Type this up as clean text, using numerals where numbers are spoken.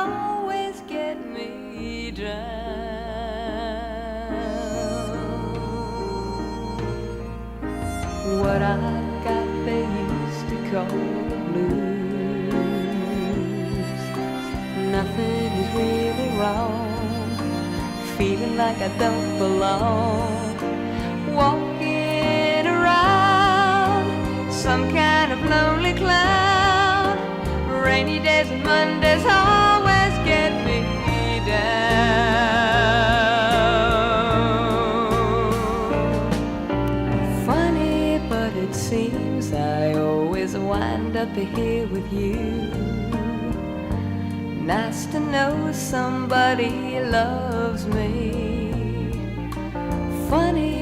always get me down. What I've got they used to call the blues. Nothing is really wrong, feeling like I don't belong, walking around some kind of lonely cloud. Rainy days and Mondays always get me down. Funny, but it seems I always wind up here with you. Nice to know somebody loves me. Funny,